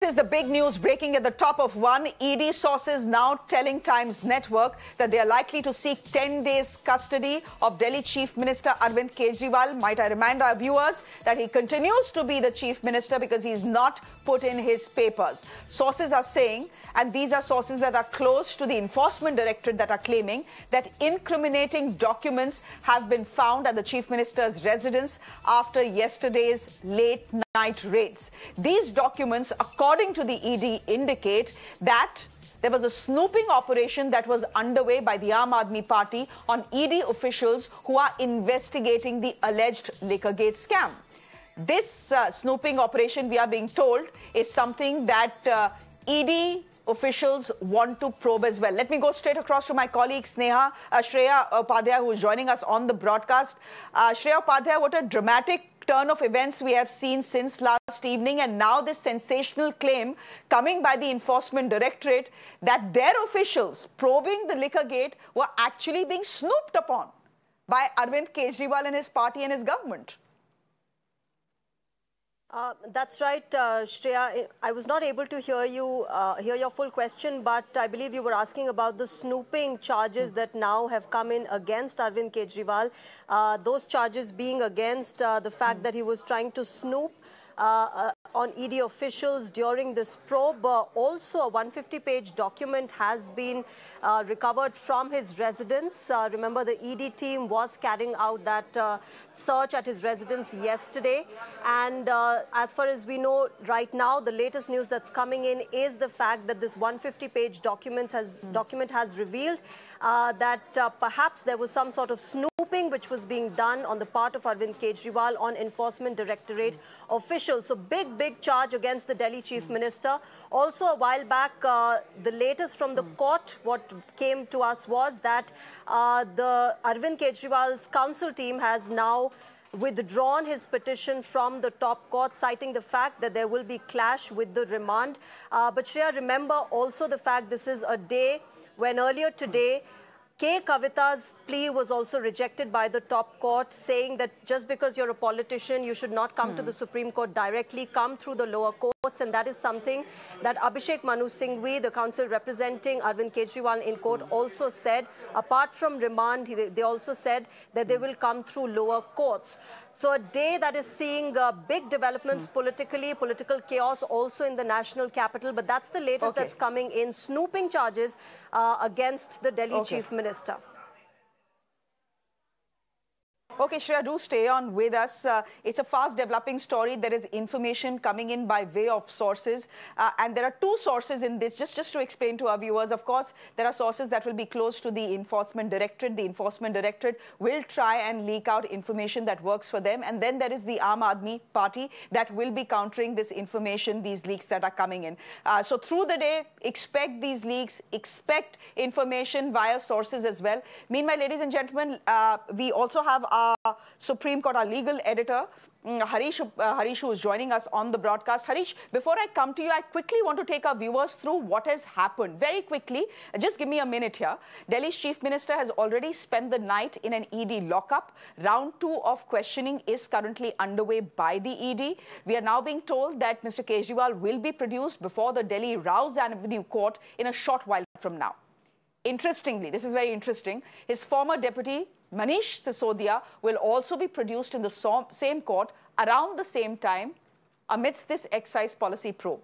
This is the big news breaking at the top of one. ED sources now telling Times Network that they are likely to seek 10 days custody of Delhi Chief Minister Arvind Kejriwal. Might I remind our viewers that he continues to be the Chief Minister because he's not put in his papers. Sources are saying, and these are sources that are close to the Enforcement Directorate, that are claiming that incriminating documents have been found at the Chief Minister's residence after yesterday's late night raids. These documents, according to the ED, indicate that there was a snooping operation that was underway by the Aadmi party on ED officials who are investigating the alleged Liquorgate scam. This snooping operation, we are being told, is something that ED officials want to probe as well. Let me go straight across to my colleague Shreya Upadhyay, who is joining us on the broadcast. Shreya Upadhyay, what a dramatic turn of events we have seen since last evening, and now this sensational claim coming by the Enforcement Directorate that their officials probing the Liquorgate were actually being snooped upon by Arvind Kejriwal and his party and his government. That's right, Shreya. I was not able to hear your full question, but I believe you were asking about the snooping charges that now have come in against Arvind Kejriwal. Those charges being against the fact that he was trying to snoop on ED officials during this probe. Also, a 150-page document has been recovered from his residence. Remember, the ED team was carrying out that search at his residence yesterday. And as far as we know right now, the latest news that's coming in is the fact that this 150-page document has revealed that perhaps there was some sort of snooping which was being done on the part of Arvind Kejriwal on Enforcement Directorate officials. So big charge against the Delhi Chief Minister. Also, a while back, the latest from the court, what came to us was that the Arvind Kejriwal's counsel team has now withdrawn his petition from the top court, citing the fact that there will be clash with the remand. But Shreya, remember also the fact this is a day when earlier today, K. Kavita's plea was also rejected by the top court, saying that just because you're a politician, you should not come to the Supreme Court directly, come through the lower courts. And that is something that Abhishek Manu Singhvi, the counsel representing Arvind Kejriwal in court, also said. Apart from remand, they also said that they will come through lower courts. So a day that is seeing big developments politically, political chaos also in the national capital. But that's the latest that's coming in, snooping charges against the Delhi Chief Minister. Okay, Shreya, do stay on with us. It's a fast developing story. There is information coming in by way of sources. And there are two sources in this. Just to explain to our viewers, of course, there are sources that will be close to the Enforcement Directorate. The Enforcement Directorate will try and leak out information that works for them. And then there is the Aadmi party that will be countering this information, these leaks that are coming in. So through the day, expect these leaks, expect information via sources as well. Meanwhile, ladies and gentlemen, we also have our Supreme Court, our legal editor, Harish, who is joining us on the broadcast. Harish, before I come to you, I quickly want to take our viewers through what has happened. Very quickly, just give me a minute here. Delhi's Chief Minister has already spent the night in an ED lockup. Round 2 of questioning is currently underway by the ED. We are now being told that Mr. Kejriwal will be produced before the Delhi Rouse Avenue Court in a short while from now. Interestingly, this is very interesting, his former deputy, Manish Sisodia, will also be produced in the same court around the same time amidst this excise policy probe.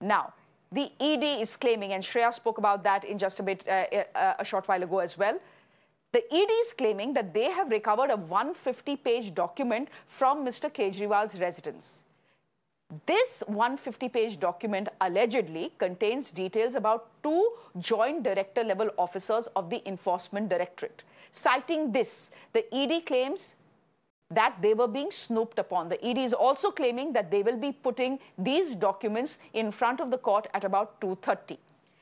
Now, the ED is claiming, and Shreya spoke about that in just a short while ago as well, the ED is claiming that they have recovered a 150-page document from Mr. Kejriwal's residence. This 150-page document allegedly contains details about 2 joint director-level officers of the Enforcement Directorate. Citing this, the ED claims that they were being snooped upon. The ED is also claiming that they will be putting these documents in front of the court at about 2:30.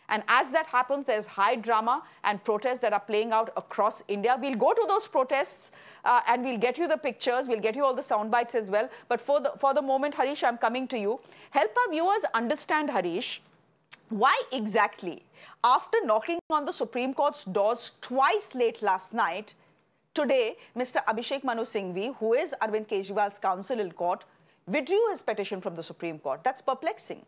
And as that happens, there's high drama and protests that are playing out across India. We'll go to those protests and we'll get you the pictures. We'll get you all the sound bites as well. But for the moment, Harish, I'm coming to you. Help our viewers understand, Harish, why exactly, after knocking on the Supreme Court's doors twice late last night, today, Mr. Abhishek Manu Singhvi, who is Arvind Kejriwal's counsel in court, withdrew his petition from the Supreme Court. That's perplexing.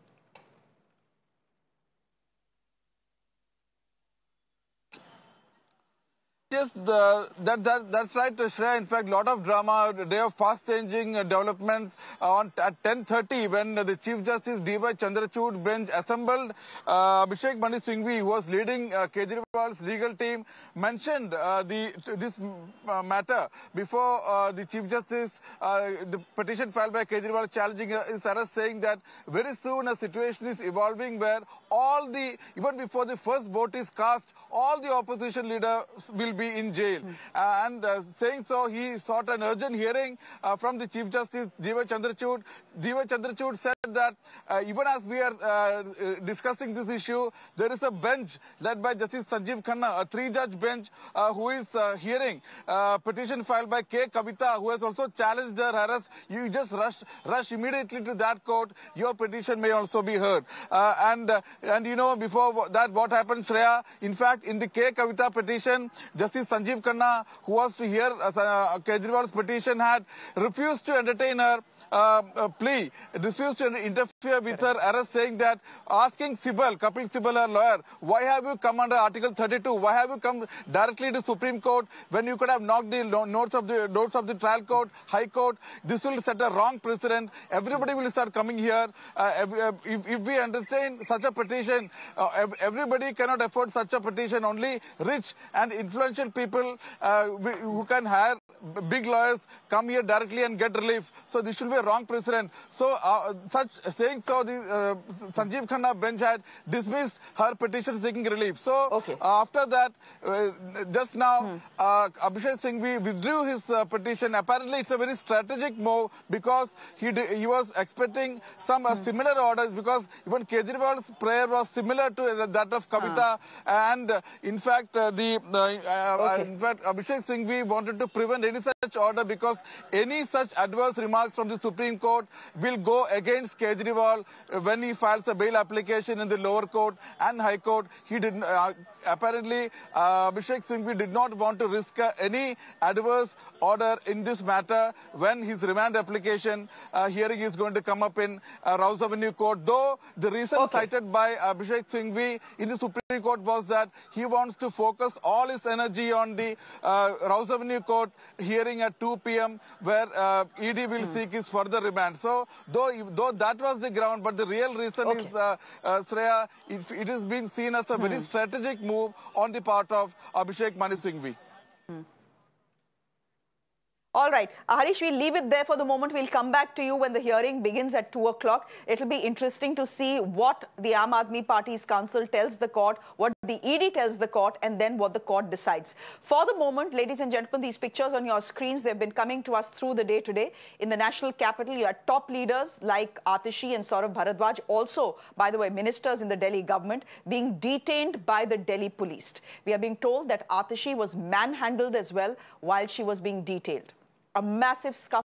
Yes, that's right, Shreya. In fact, a lot of drama, a day of fast-changing developments at 10:30 when the Chief Justice D.Y. Chandrachud bench assembled. Abhishek Manu Singhvi, who was leading Kejriwal's legal team, mentioned this matter before the Chief Justice, the petition filed by Kejriwal challenging his arrest, saying that very soon a situation is evolving where even before the first vote is cast, all the opposition leaders will be in jail. And saying so, he sought an urgent hearing from the Chief Justice D.Y. Chandrachud. D.Y. Chandrachud said that even as we are discussing this issue, there is a bench led by Justice Sanjeev Khanna, a three-judge bench who is hearing petition filed by K. Kavita, who has also challenged her arrest. You just rush immediately to that court. Your petition may also be heard. And you know, before that, what happened, Shreya? In fact, in the K. Kavita petition, Justice Sanjeev Khanna, who was to hear Kejriwal's petition, had refused to entertain her plea, refused to interfere with her arrest, saying that, asking Kapil Sibal, her lawyer, why have you come under Article 32? Why have you come directly to Supreme Court when you could have knocked the doors of the trial court, High Court? This will set a wrong precedent. Everybody will start coming here. If we understand such a petition, everybody cannot afford such a petition. Only rich and influential people who can hire big lawyers come here directly and get relief. So this should be a wrong precedent. So the Sanjeev Khanna bench had dismissed her petition seeking relief. So after that, just now, Abhishek Singhvi withdrew his petition. Apparently, it's a very strategic move because he was expecting some similar orders, because even Kejriwal's prayer was similar to that of Kavita. And in fact, Abhishek Singhvi wanted to prevent any such order, because any such adverse remarks from the Supreme Court will go against Kejriwal when he files a bail application in the lower court and High Court. He did apparently Abhishek Singhvi did not want to risk any adverse order in this matter when his remand application hearing is going to come up in Rouse Avenue Court. Though the reason cited by Abhishek Singhvi in the Supreme Court was that he wants to focus all his energy on the Rouse Avenue Court hearing at 2 p.m. where ED will seek his further remand. So though that was the ground, but the real reason is, Shreya, it is being seen as a very strategic move on the part of Abhishek Manu Singhvi. All right. Harish, we'll leave it there for the moment. We'll come back to you when the hearing begins at 2 o'clock. It'll be interesting to see what the Aam Aadmi Party's counsel tells the court, what the ED tells the court, and then what the court decides. For the moment, ladies and gentlemen, these pictures on your screens, they've been coming to us through the day today. In the national capital, you have top leaders like Atishi and Saurabh Bharadwaj, also, by the way, ministers in the Delhi government, being detained by the Delhi police. We are being told that Atishi was manhandled as well while she was being detailed. A massive scuffle.